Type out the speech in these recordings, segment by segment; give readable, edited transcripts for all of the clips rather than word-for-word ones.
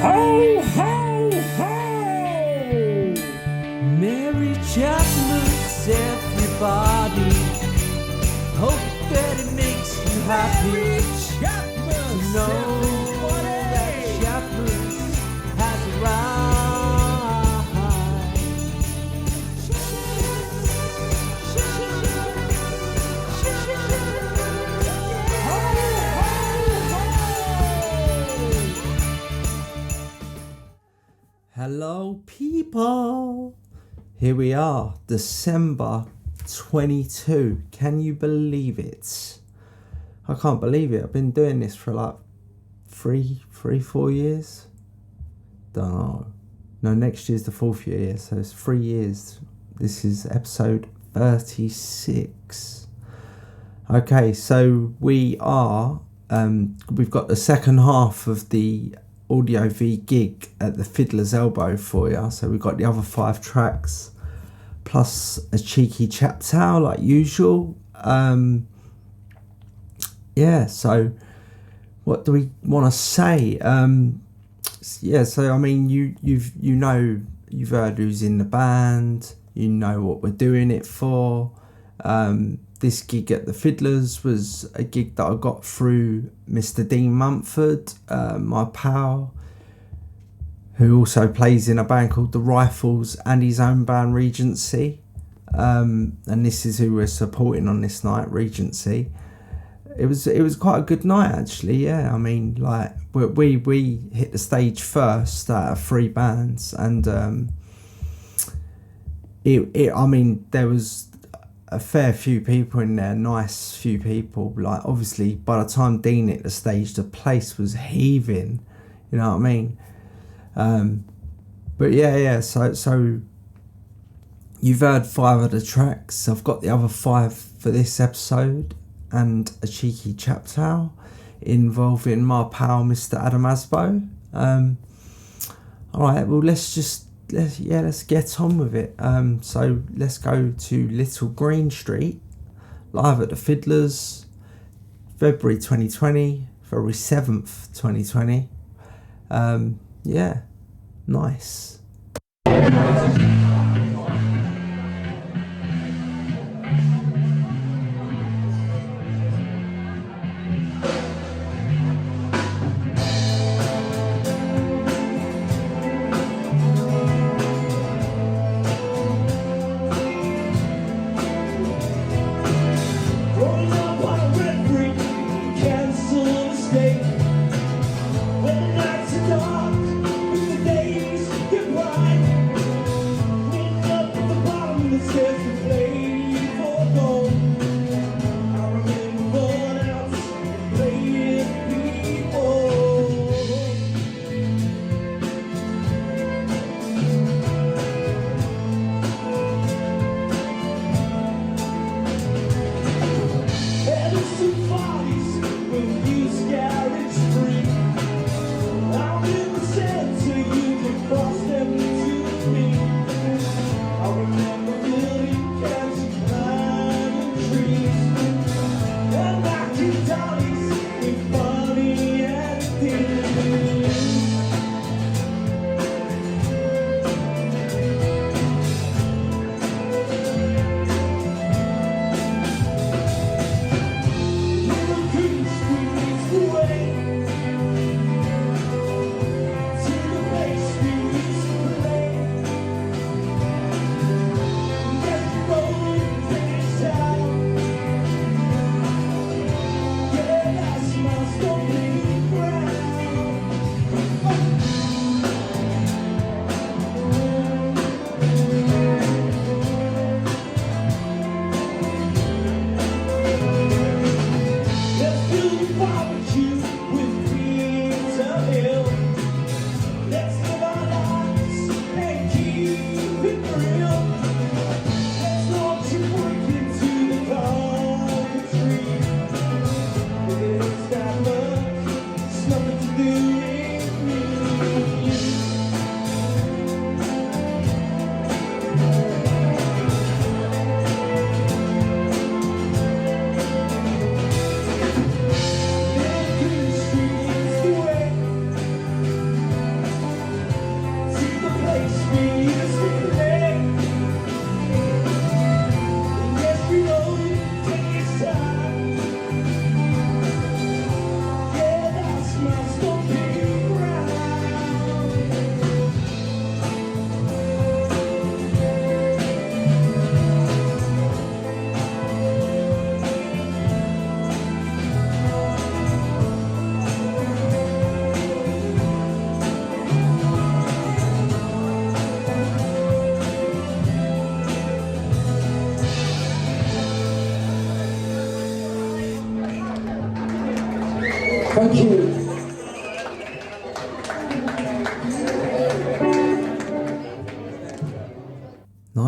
Ho, ho, ho! Merry Chapmas, everybody. Hope that it makes you happy to know that Chapmas has arrived. Hello, people. Here we are, December 22. Can you believe it? I can't believe it. I've been doing this for like 4 years. Don't know. No, next year's the 4th year, so it's 3 years. This is episode 36. Okay, so we are we've got the second half of the Audio V gig at the Fiddler's Elbow for you. So we've got the other 5 tracks plus a cheeky chap tale like usual. Yeah, so what do we want to say? Yeah, so I mean you've heard who's in the band, you know what we're doing it for. This gig at the Fiddlers was a gig that I got through Mr. Dean Mumford, my pal, who also plays in a band called The Rifles and his own band Regency. And this is who we're supporting on this night, Regency. It was quite a good night actually, yeah. I mean, like we hit the stage first out of 3 bands, and I mean there was a fair few people in there, nice few people. Like obviously by the time Dean hit the stage, the place was heaving, you know what I mean? But yeah, so you've heard 5 of the tracks. I've got the other 5 for this episode, and a cheeky chap tale involving my pal Mr. Adam Asbo. Alright, well let's get on with it. So let's go to Little Green Street, live at the Fiddlers, February 2020, February 7th 2020. Yeah, nice.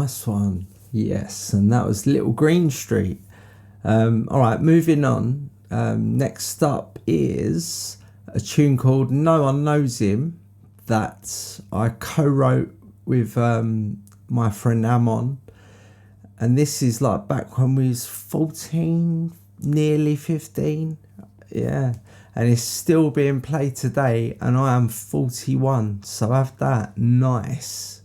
Nice one. Yes, and that was Little Green Street. All right, moving on. Next up is a tune called No One Knows Him that I co-wrote with my friend Amon. And this is like back when we was 14, nearly 15. Yeah. And it's still being played today, and I am 41, so have that. Nice.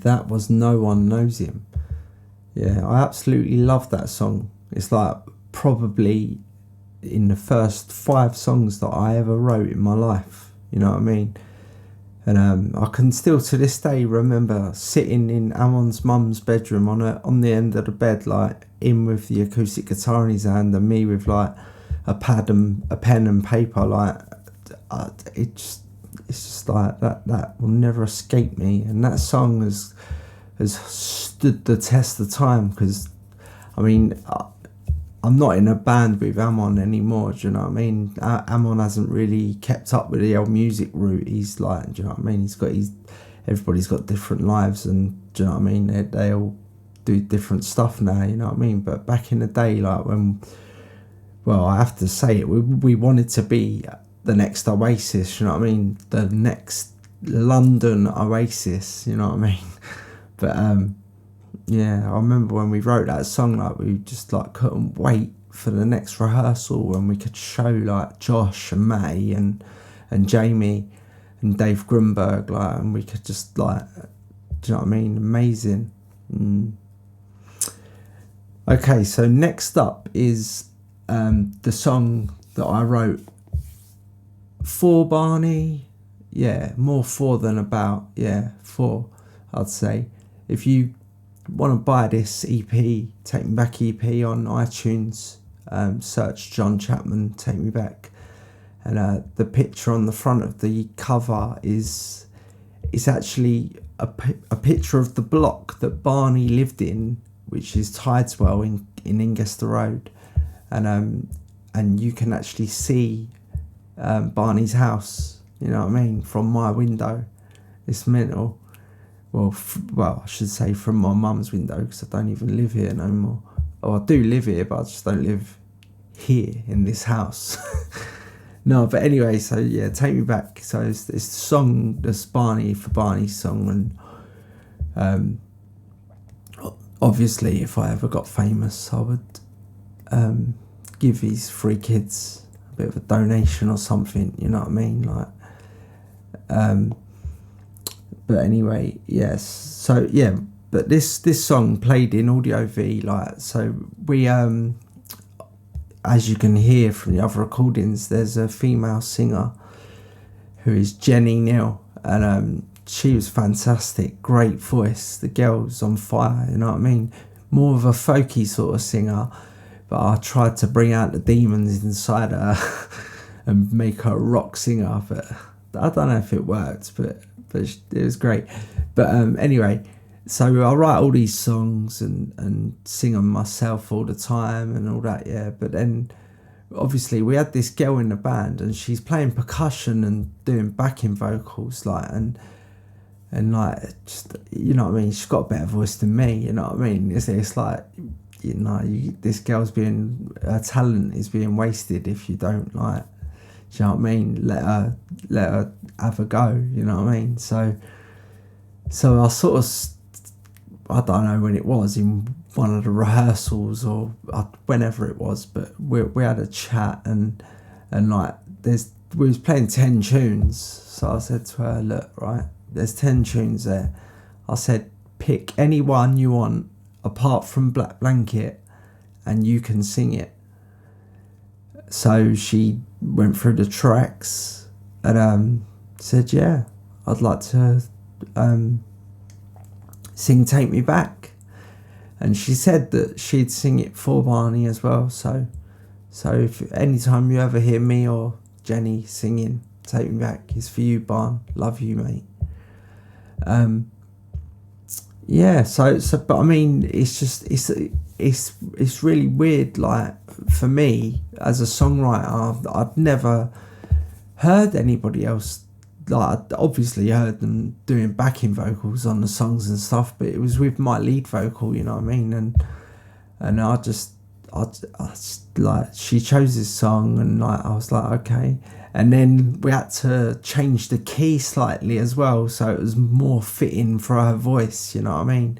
that was No One Knows Him. Yeah, I absolutely love that song. It's like probably in the first 5 songs that I ever wrote in my life, you know what I mean? And I can still to this day remember sitting in Amon's mum's bedroom on the end of the bed, like him with the acoustic guitar in his hand and me with like a pad and a pen and paper. Like it's just like that will never escape me. And that song has stood the test of time, because I mean, I'm not in a band with Amon anymore, do you know what I mean? Amon hasn't really kept up with the old music route. He's like, do you know what I mean? Everybody's got different lives, and do you know what I mean? They all do different stuff now, you know what I mean? But back in the day, like when, well, I have to say it, we wanted to be the next Oasis, you know what I mean? The next London Oasis, you know what I mean? But yeah, I remember when we wrote that song, like we just like couldn't wait for the next rehearsal when we could show like Josh and May and Jamie and Dave Grunberg, like, and we could just like, do you know what I mean? Amazing. Okay, so next up is the song that I wrote for Barney. Yeah, more for than about. Yeah, for, I'd say. If you want to buy this EP, Take Me Back EP on iTunes, search John Chapman Take Me Back, and the picture on the front of the cover is actually a picture of the block that Barney lived in, which is Tideswell in Ingester Road, and you can actually see Barney's house, you know what I mean, from my window. It's mental. Well, I should say from my mum's window, because I don't even live here no more. Oh, I do live here, but I just don't live here in this house. No, but anyway, so yeah, Take Me Back. So it's the song, this Barney for Barney's song, and obviously, if I ever got famous, I would give these 3 kids a bit of a donation or something. You know what I mean, like. But anyway, yes. So yeah, but this song played in Audio V, like, so we as you can hear from the other recordings, there's a female singer who is Jenny Neal, and she was fantastic, great voice. The girl's on fire, you know what I mean? More of a folky sort of singer, but I tried to bring out the demons inside her and make her a rock singer, but I don't know if it worked, but it was great. But anyway, so I write all these songs and sing them myself all the time and all that, yeah. But then obviously we had this girl in the band, and she's playing percussion and doing backing vocals, like, and like, just, you know what I mean, she's got a better voice than me, you know what I mean? It's like, you know, this girl's her talent is being wasted if you don't, like, do you know what I mean? Let her have a go, you know what I mean? So I sort of, I don't know when it was, in one of the rehearsals or whenever it was, but we had a chat, and like we was playing 10 tunes. So I said to her, look, right, there's 10 tunes there. I said, pick any one you want apart from Black Blanket and you can sing it. So she went through the tracks and said, yeah, I'd like to sing Take Me Back. And she said that she'd sing it for Barney as well. So if anytime you ever hear me or Jenny singing Take Me Back, it's for you, Barn. Love you, mate. Yeah, so but I mean, it's just it's really weird, like, for me as a songwriter. I'd never heard anybody else, like, I'd obviously heard them doing backing vocals on the songs and stuff, but it was with my lead vocal, you know what I mean? And I just like, she chose this song, and like, I was like, okay. And then we had to change the key slightly as well, so it was more fitting for her voice, you know what I mean?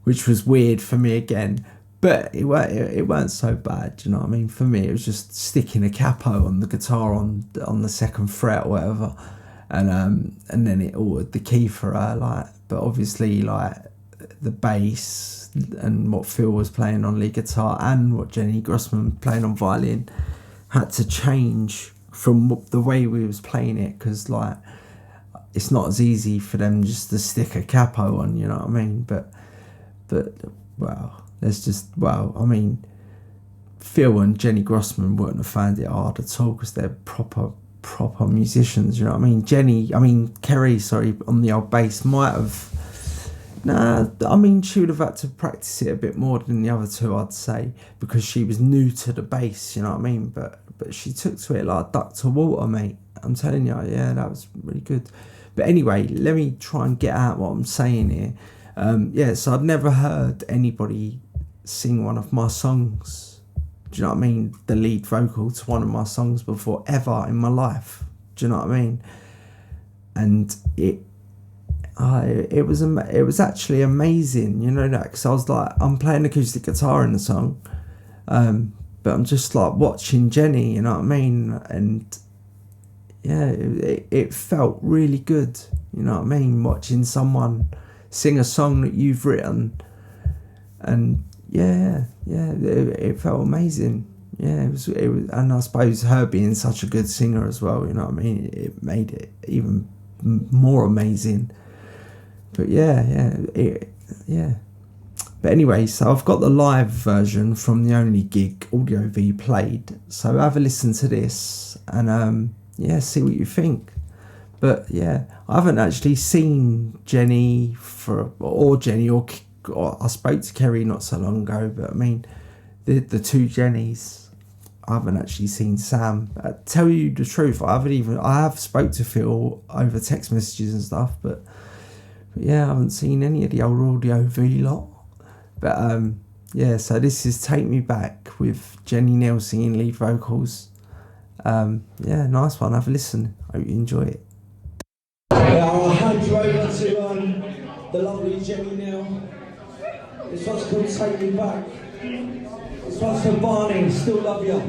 Which was weird for me again, but it weren't so bad, you know what I mean? For me, it was just sticking a capo on the guitar on the second fret or whatever, and then it ordered the key for her, like, but obviously like the bass and what Phil was playing on lead guitar and what Jenny Grossman playing on violin had to change from the way we was playing it, because like it's not as easy for them just to stick a capo on, you know what I mean? But well, I mean, Phil and Jenny Grossman wouldn't have found it hard at all, because they're proper musicians, you know what I mean? Kerry, on the old bass might have, she would have had to practice it a bit more than the other two, I'd say, because she was new to the bass, you know what I mean? But she took to it like a duck to water, mate. I'm telling you, yeah, that was really good. But anyway, let me try and get out what I'm saying here. So I'd never heard anybody sing one of my songs. Do you know what I mean? The lead vocal to one of my songs before, ever in my life. Do you know what I mean? And it was actually amazing, you know that, because I was like, I'm playing acoustic guitar in the song, but I'm just like watching Jenny, you know what I mean? And yeah, it felt really good, you know what I mean? Watching someone sing a song that you've written, and it felt amazing. Yeah, it was, and I suppose her being such a good singer as well, you know what I mean? It made it even more amazing. But yeah. But anyway, so I've got the live version from the only gig Audio V played. So have a listen to this and see what you think. But yeah, I haven't actually seen Jenny or I spoke to Kerry not so long ago. But I mean, the two Jennies, I haven't actually seen Sam. Tell you the truth, I have spoke to Phil over text messages and stuff, but yeah, I haven't seen any of the old Audio V lot. But so this is Take Me Back with Jenny Neal singing lead vocals. Nice one, have a listen, hope you enjoy it. I'll hand you over to the lovely Jenny Neal. This one's called Take Me Back. This one's for Barney, Still Love You.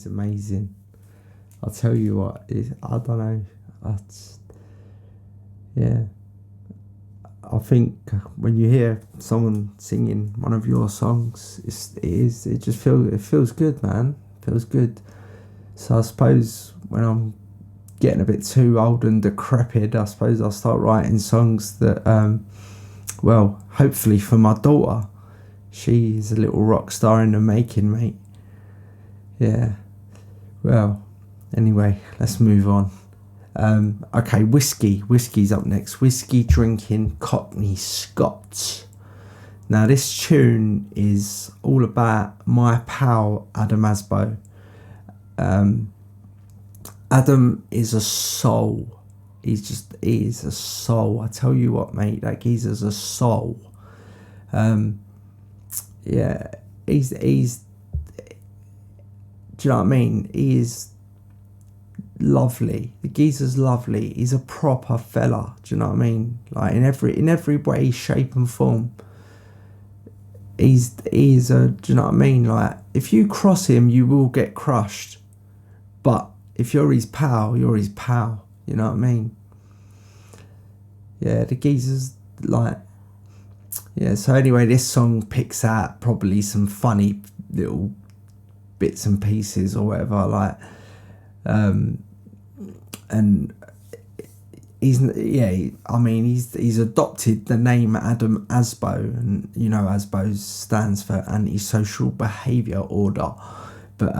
is amazing. I'll tell you what, I don't know. Yeah. I think when you hear someone singing one of your songs, it just feels good, man. It feels good. So I suppose when I'm getting a bit too old and decrepit, I suppose I'll start writing songs that, well, hopefully for my daughter. She's a little rock star in the making, mate. Yeah. Well, anyway, let's move on. Okay, whiskey's up next. Whiskey drinking Cockney Scots. Now this tune is all about my pal Adam Asbo. Adam is a soul. He is a soul. I tell you what, mate, that geezer's a soul. Yeah, he's do you know what I mean? He is lovely. The geezer's lovely. He's a proper fella. Do you know what I mean? Like in every way, shape and form. He's a. Do you know what I mean? Like if you cross him, you will get crushed. But if you're his pal, you're his pal. You know what I mean? Yeah, the geezer's like. Yeah. So anyway, this song picks out probably some funny little bits and pieces or whatever. Like. And he's adopted the name Adam Asbo, and you know Asbo stands for antisocial behaviour order, but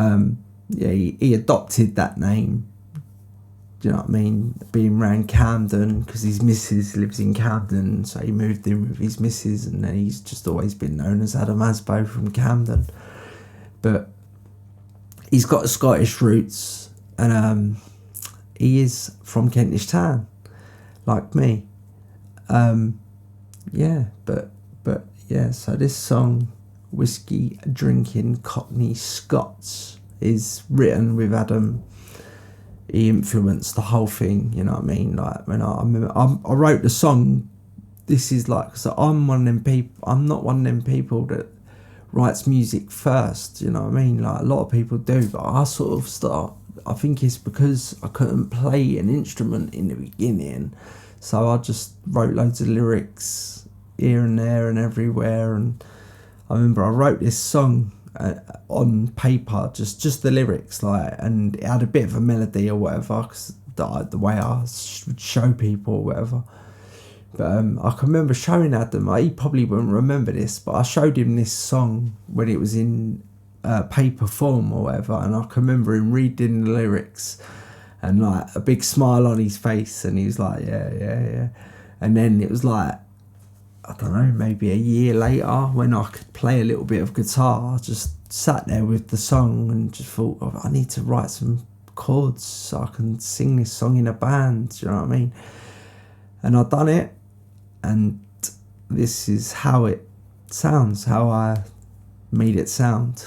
he adopted that name. Do you know what I mean? Being around Camden because his missus lives in Camden, so he moved in with his missus, and then he's just always been known as Adam Asbo from Camden. But he's got Scottish roots, and he is from Kentish Town, like me. Yeah, but yeah. So this song, Whiskey Drinking Cockney Scots, is written with Adam. He influenced the whole thing. You know what I mean? Like when I wrote the song. This is like, so I'm one of them people. I'm not one of them people that writes music first. You know what I mean? Like a lot of people do, but I sort of start. I think it's because I couldn't play an instrument in the beginning, so I just wrote loads of lyrics here and there and everywhere. And I remember I wrote this song on paper, just the lyrics, like, and it had a bit of a melody or whatever, cause the way I would show people or whatever. But I can remember showing Adam. He probably wouldn't remember this, but I showed him this song when it was in paper form or whatever, and I can remember him reading the lyrics and like a big smile on his face, and he was like yeah. And then it was like, I don't know, maybe a year later when I could play a little bit of guitar, I just sat there with the song and just thought, oh, I need to write some chords so I can sing this song in a band. Do you know what I mean? And I done it, and this is how it sounds, how I made it sound.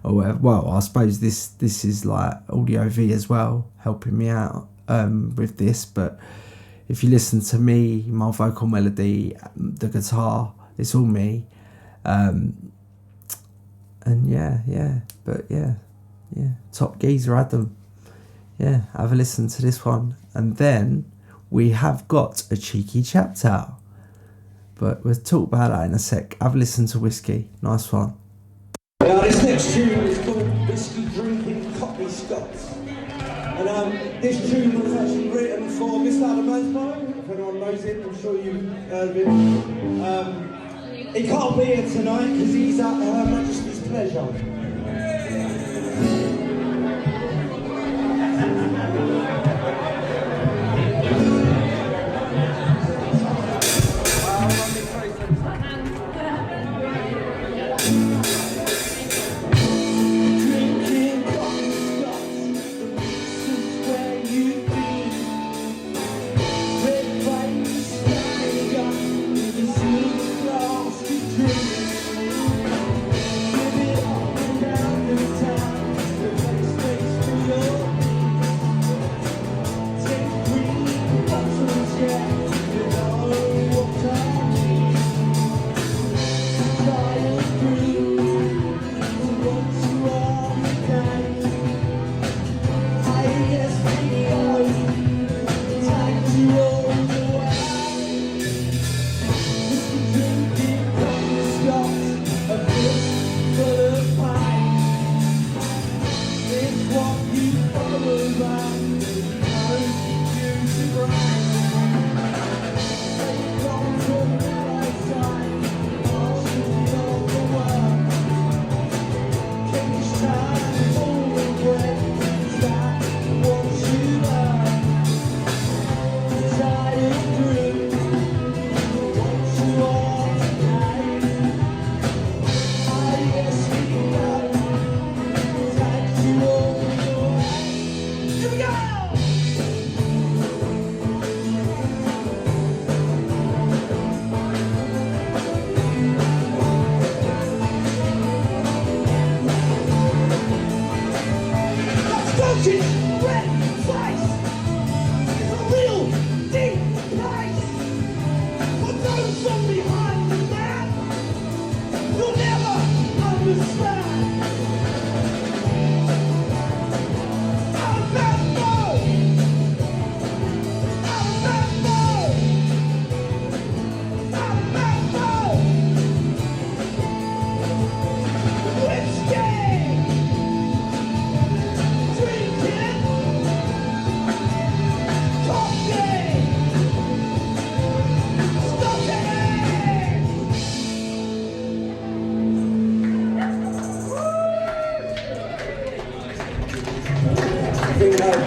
Or whatever. Well, I suppose this is like Audio V as well, helping me out with this. But if you listen to me, my vocal melody, the guitar, it's all me. And top geezer Adam. Yeah, have a listen to this one. And then we have got a cheeky chap tale, but we'll talk about that in a sec. Have a listen to Whiskey. Nice one. Yeah, this next tune is called Whiskey Drinking Cockney Scots. And this tune was actually written for Mr. Adam Asbo. If anyone knows him, I'm sure you've heard of him. He can't be here tonight because he's at Her Majesty's pleasure.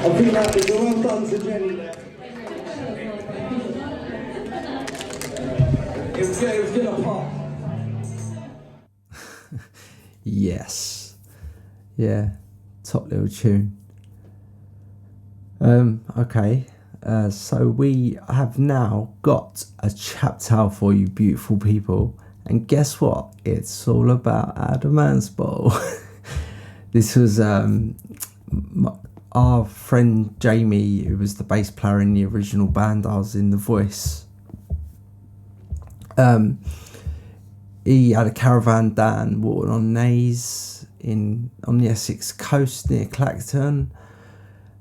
I think that was a well done to Jenny there. It was good a pop. Yes. Yeah. Top little tune. Okay. So we have now got a chap tale for you beautiful people. And guess what? It's all about Adam's Bowl. This was our friend Jamie, who was the bass player in the original band I was in, The Voice. He had a caravan down Waterton-on-Naze on the Essex coast near Clacton,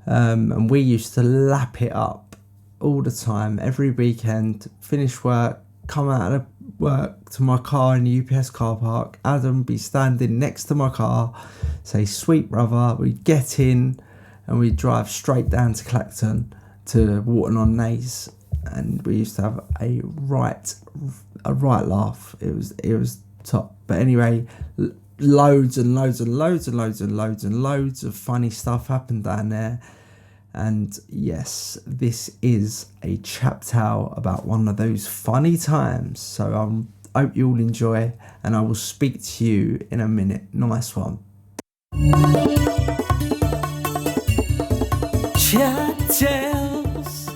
and we used to lap it up all the time, every weekend. Finish work, come out of work to my car in the UPS car park. Adam would be standing next to my car, say, "Sweet brother." We'd get in and we'd drive straight down to Clacton to Waterton-on-Naze, and we used to have a right laugh. It was top. But anyway, loads and loads and loads and loads and loads and loads of funny stuff happened down there. And yes, this is a chap tale about one of those funny times. So I hope you all enjoy, and I will speak to you in a minute. Nice one. Chap tales.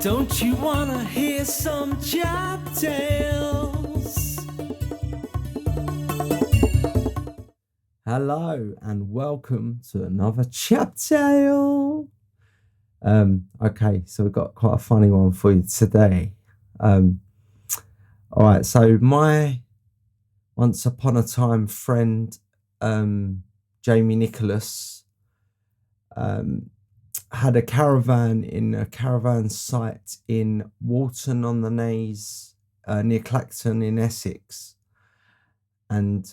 Don't you wanna hear some chap tales? Hello and welcome to another chap tale. Okay, so we've got quite a funny one for you today. All right, so my once upon a time friend, Jamie Nicholas, had a caravan in a caravan site in Waterton-on-Naze, near Clacton in Essex. And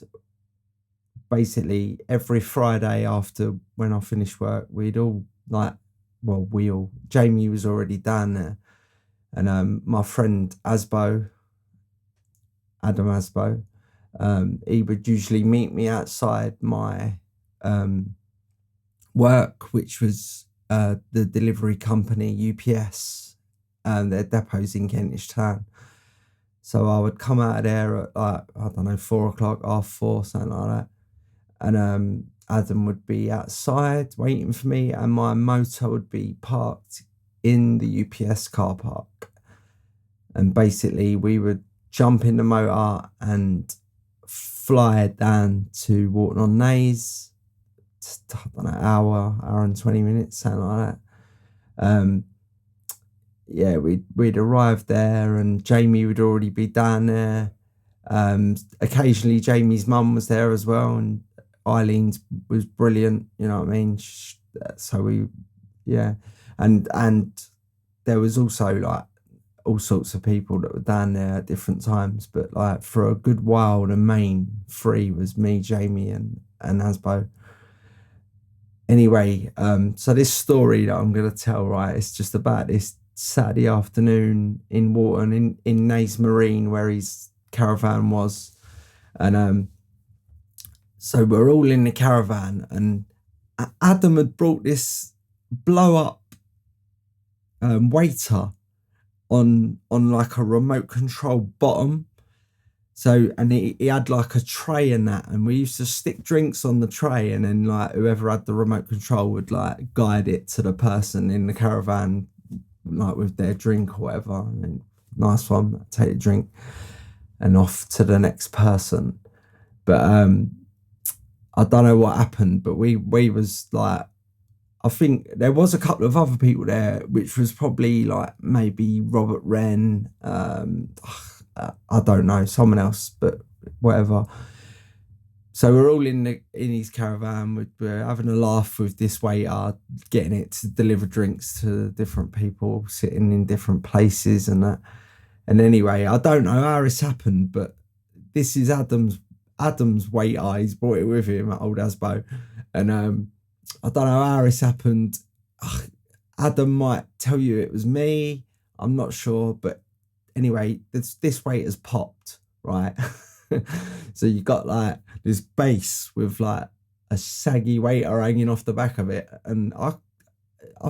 basically every Friday after when I finished work, we'd all Jamie was already down there, and my friend Adam Asbo, he would usually meet me outside my work, which was the delivery company UPS, and their depots in Kentish Town. So I would come out of there at 4 o'clock, 4:30, something like that, and Adam would be outside waiting for me, and my motor would be parked in the UPS car park. And basically we would jump in the motor and fly down to Waterton-on-Naze. I don't know, hour and 20 minutes, something like that. Yeah, we'd arrived there, and Jamie would already be down there. Occasionally Jamie's mum was there as well, and Eileen's was brilliant, you know what I mean? So yeah, and there was also like all sorts of people that were down there at different times, but like for a good while, the main three was me, Jamie, and Asbo. Anyway, so this story that I'm gonna tell, right, it's just about this Saturday afternoon in Wharton, in Naze Marine, where his caravan was, and so we're all in the caravan, and Adam had brought this blow up waiter on like a remote control bottom. So, and he had like a tray and that, and we used to stick drinks on the tray, and then like whoever had the remote control would like guide it to the person in the caravan, like with their drink or whatever. And then, nice one, take a drink, and off to the next person. But I don't know what happened, but we was like, I think there was a couple of other people there, which was probably like maybe Robert Wren, I don't know, someone else, but whatever. So we're all in his caravan. We're having a laugh with this waiter, getting it to deliver drinks to different people, sitting in different places and that. And anyway, I don't know how this happened, but this is Adam's waiter. He's brought it with him at Old Asbo, and I don't know how this happened. Adam might tell you it was me. I'm not sure, but anyway, this waiter's popped, right? So you got like this base with like a saggy waiter hanging off the back of it, and I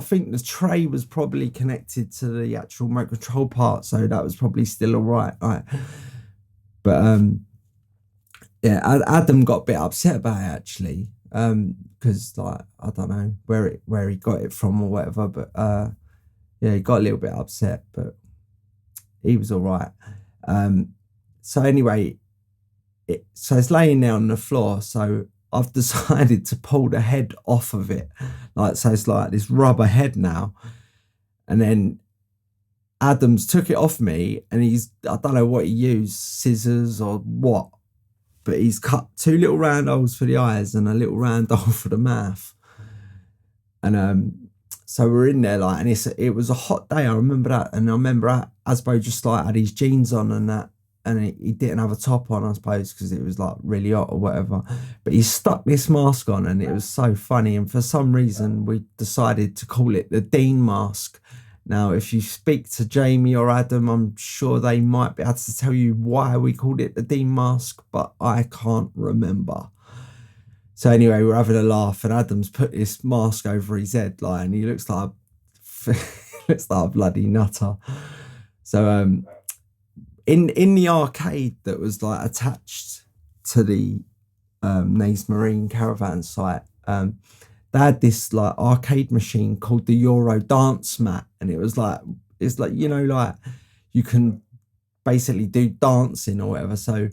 think the tray was probably connected to the actual remote control part, so that was probably still all right. But yeah, Adam got a bit upset about it actually, because like I don't know where he got it from or whatever, but yeah, he got a little bit upset, but he was all right. So anyway, so it's laying there on the floor. So I've decided to pull the head off of it, like so it's like this rubber head now. And then Adams took it off me, and I don't know what he used, scissors or what, but he's cut 2 little round holes for the eyes and a little round hole for the mouth. And so we're in there like, and it was a hot day. I remember that, and I remember Asbo just like had his jeans on and that, and he didn't have a top on, I suppose, because it was like really hot or whatever. But he stuck this mask on, and it was so funny. And for some reason, we decided to call it the Dean mask. Now, if you speak to Jamie or Adam, I'm sure they might be able to tell you why we called it the Dean mask, but I can't remember. So anyway, we're having a laugh, and Adam's put this mask over his head, like, and he looks like a bloody nutter. So in the arcade that was like attached to the Naze Marine caravan site, they had this like arcade machine called the Euro Dance Mat, and it's like, you know, like you can basically do dancing or whatever. So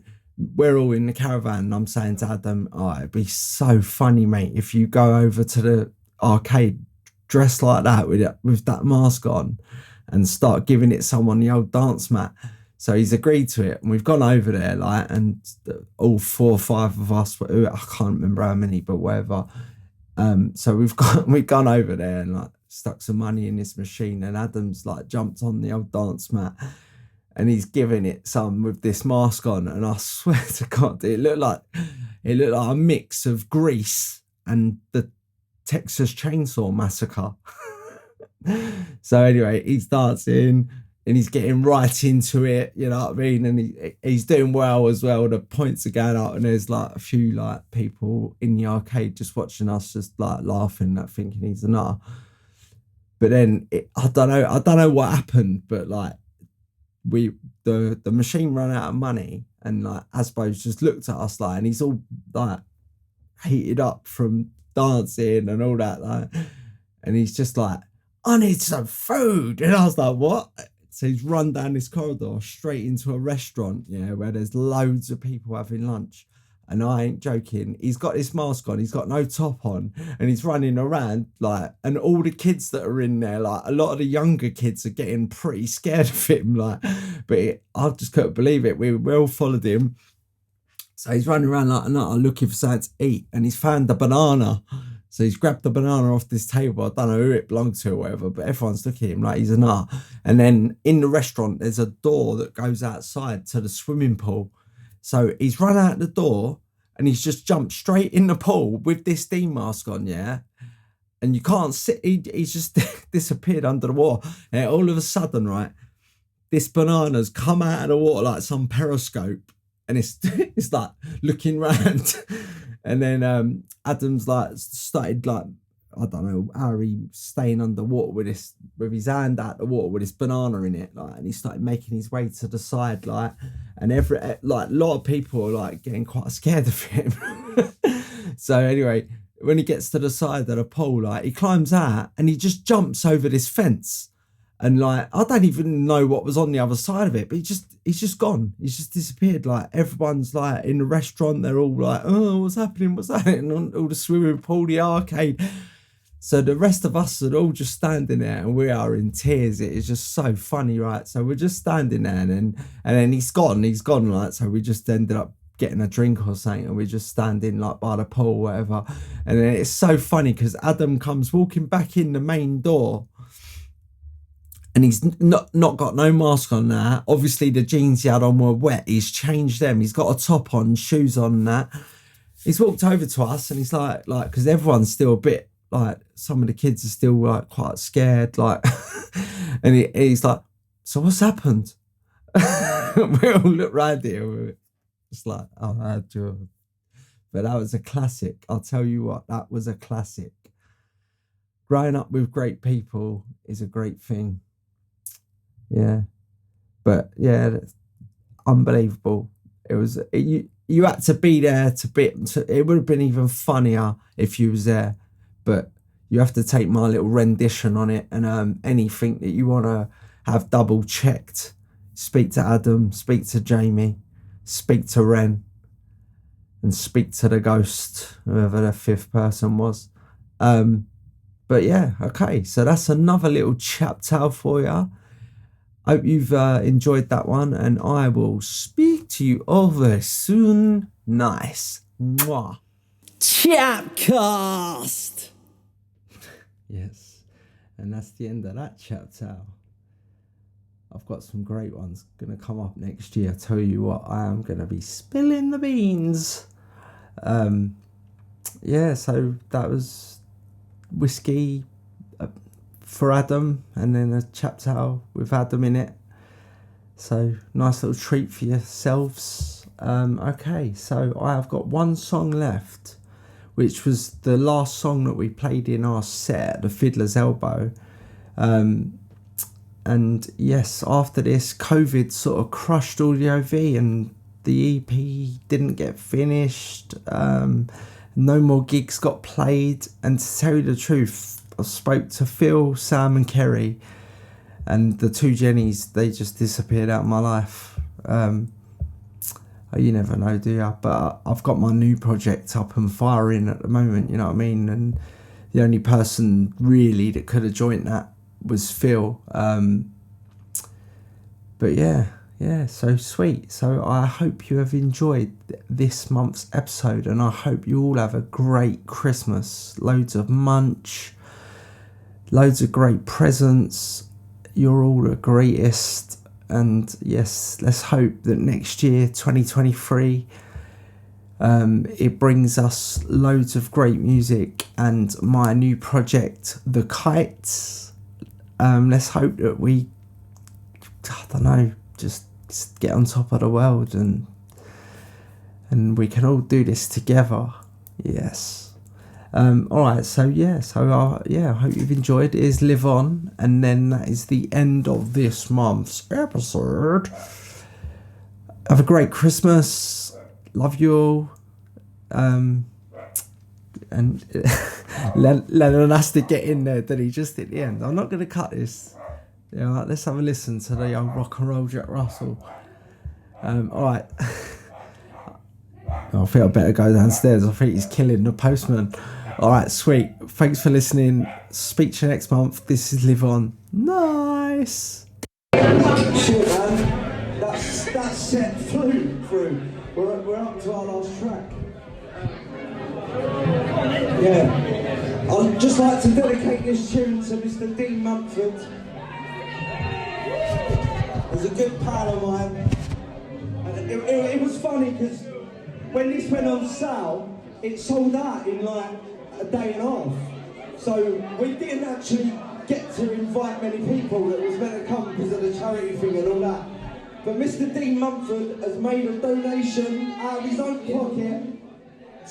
we're all in the caravan, and I'm saying to Adam, oh, it'd be so funny, mate, if you go over to the arcade dressed like that with that mask on and start giving it someone the old dance mat. So he's agreed to it, and we've gone over there, like, and all 4 or 5 of us, I can't remember how many, but whatever. So we've gone over there and like stuck some money in this machine, and Adam's like jumped on the old dance mat, and he's giving it some with this mask on, and I swear to God, it looked like a mix of Grease and the Texas Chainsaw Massacre. So anyway, he's dancing and he's getting right into it, you know what I mean? And he's doing well as well. The points are going up, and there's like a few like people in the arcade just watching us, just like laughing, like thinking he's a nutter. But then I don't know what happened, but like the machine ran out of money, and like Asbo's just looked at us like, and he's all like heated up from dancing and all that, like, and he's just like, I need some food. And I was like, what? So he's run down this corridor straight into a restaurant, yeah, where there's loads of people having lunch. And I ain't joking. He's got this mask on. He's got no top on, and he's running around like, and all the kids that are in there, like a lot of the younger kids are getting pretty scared of him, like. But I just couldn't believe it. We all followed him. So he's running around like a nutter looking for something to eat, and he's found a banana. So he's grabbed the banana off this table. I don't know who it belonged to or whatever, but everyone's looking at him like he's a nut. And then in the restaurant, there's a door that goes outside to the swimming pool. So he's run out the door and he's just jumped straight in the pool with this steam mask on, yeah? And you can't sit, he's just disappeared under the water. And all of a sudden, right, this banana's come out of the water like some periscope. And it's like looking round. And then Adam's like started like, I don't know how he staying underwater with his hand out the water with this banana in it, like, and he started making his way to the side, like, and a lot of people are like getting quite scared of him. So anyway, when he gets to the side of the pool, like, he climbs out and he just jumps over this fence. And like, I don't even know what was on the other side of it, but he's just gone. He's just disappeared. Like, everyone's like in the restaurant, they're all like, oh, what's happening? What's happening? And all the swimming pool, the arcade. So the rest of us are all just standing there and we are in tears. It is just so funny, right? So we're just standing there and then he's gone, like, so we just ended up getting a drink or something and we're just standing like by the pool or whatever. And then it's so funny because Adam comes walking back in the main door. And he's not got no mask on now. Obviously, the jeans he had on were wet. He's changed them. He's got a top on, shoes on and that. He's walked over to us and he's like, because everyone's still a bit, like, some of the kids are still, like, quite scared, like, and he's like, so what's happened? We all look right there. We're just like, oh, but that was a classic. I'll tell you what, that was a classic. Growing up with great people is a great thing. Yeah, but yeah, that's unbelievable. It was you had to be there it would have been even funnier if you was there, but you have to take my little rendition on it. And anything that you want to have double checked, speak to Adam, speak to Jamie, speak to Ren, and speak to the ghost, whoever the fifth person was. But yeah, okay, so that's another little chap tale for you. Hope you've enjoyed that one, and I will speak to you all very soon. Nice. Mwah. Chapcast! Yes, and that's the end of that chap tale. I've got some great ones going to come up next year. I tell you what, I am going to be spilling the beans. Yeah, so that was whiskey for Adam, and then a chap tale with Adam in it. So nice little treat for yourselves. Okay, so I have got one song left, which was the last song that we played in our set, The Fiddler's Elbow. And yes, after this, COVID sort of crushed Audio V and the EP didn't get finished. No more gigs got played. And to tell you the truth, I spoke to Phil, Sam and Kerry, and the two Jennies, they just disappeared out of my life. You never know, do you? But I've got my new project up and firing at the moment, you know what I mean? And the only person really that could have joined that was Phil. But yeah, so sweet. So I hope you have enjoyed this month's episode, and I hope you all have a great Christmas. Loads of munch, loads of great presents. You're all the greatest. And yes, let's hope that next year, 2023, it brings us loads of great music and my new project, The Kites. Let's hope that we, I don't know, just get on top of the world and we can all do this together. Yes. Alright, so I hope you've enjoyed. It is Live On, and then that is the end of this month's episode. Have a great Christmas. Love you all. And Lennon has to get in there, did he, just at the end? I'm not going to cut this. Yeah, right, let's have a listen to the young rock and roll Jack Russell. Alright. I think I better go downstairs. I think he's killing the postman. Alright, sweet. Thanks for listening. Speak to you next month. This is Live On. Nice. Shit, man. That set flew through. We're up to our last track. Yeah. I'd just like to dedicate this tune to Mr. Dean Mumford. He's a good pal of mine. And it was funny because when this went on sale, it sold out in like a day and a half. So we didn't actually get to invite many people that was meant to come because of the charity thing and all that. But Mr. Dean Mumford has made a donation out of his own pocket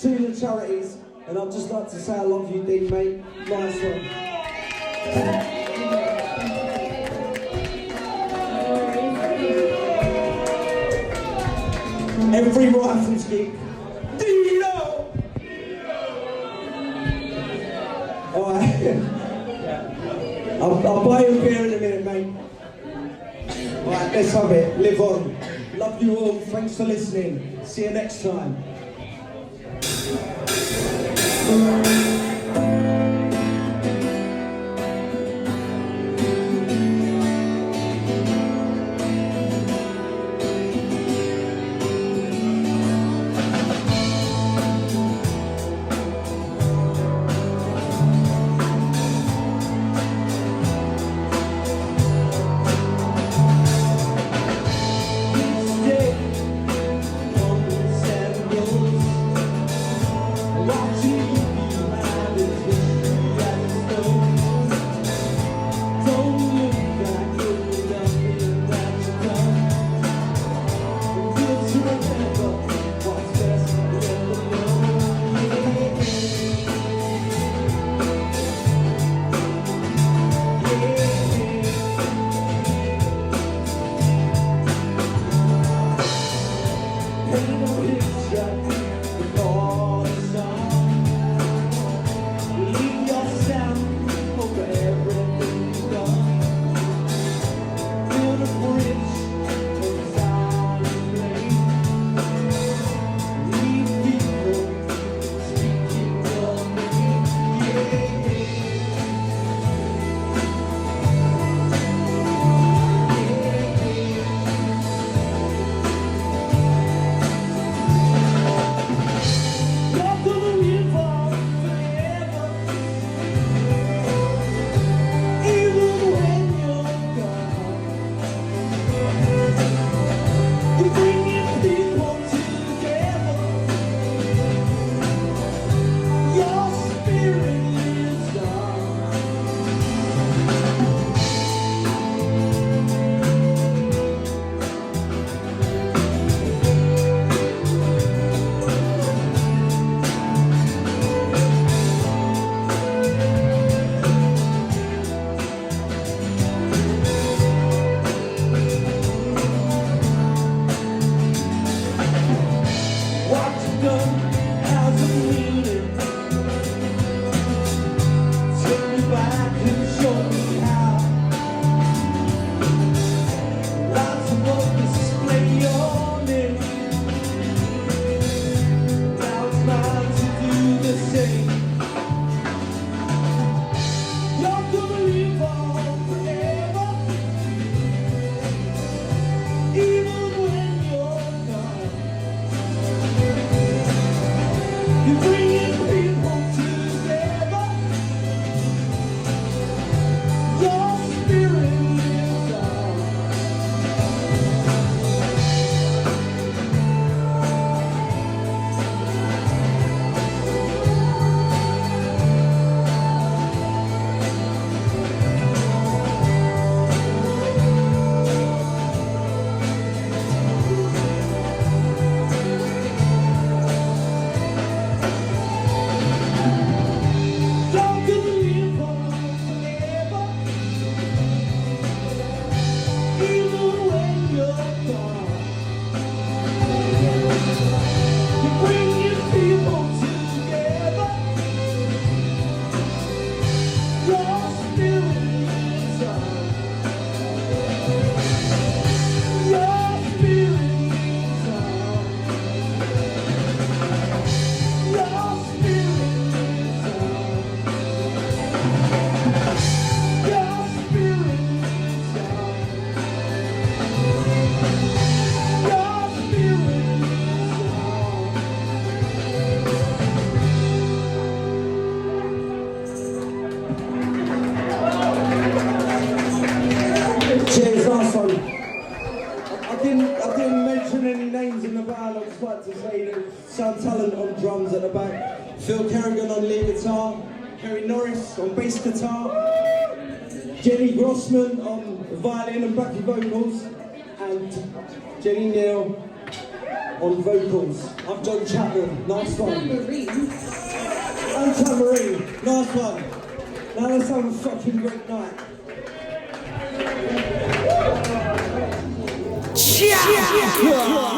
to the charities, and I'd just like to say I love you, Dean, mate. Nice one. Every rifles geek. Do you know? Alright. I'll buy you a beer in a minute, mate. Alright, let's have it. Live on. Love you all. Thanks for listening. See you next time. Watching you like to say that some talent on drums at the back. Phil Kerrigan on lead guitar, Kerry Norris on bass guitar, Jenny Grossman on violin and backing vocals, and Jenny Neal on vocals. I'm John Chapman, nice one. I'm Tamarine, nice one. Now let's have a fucking great night. CHAPPY!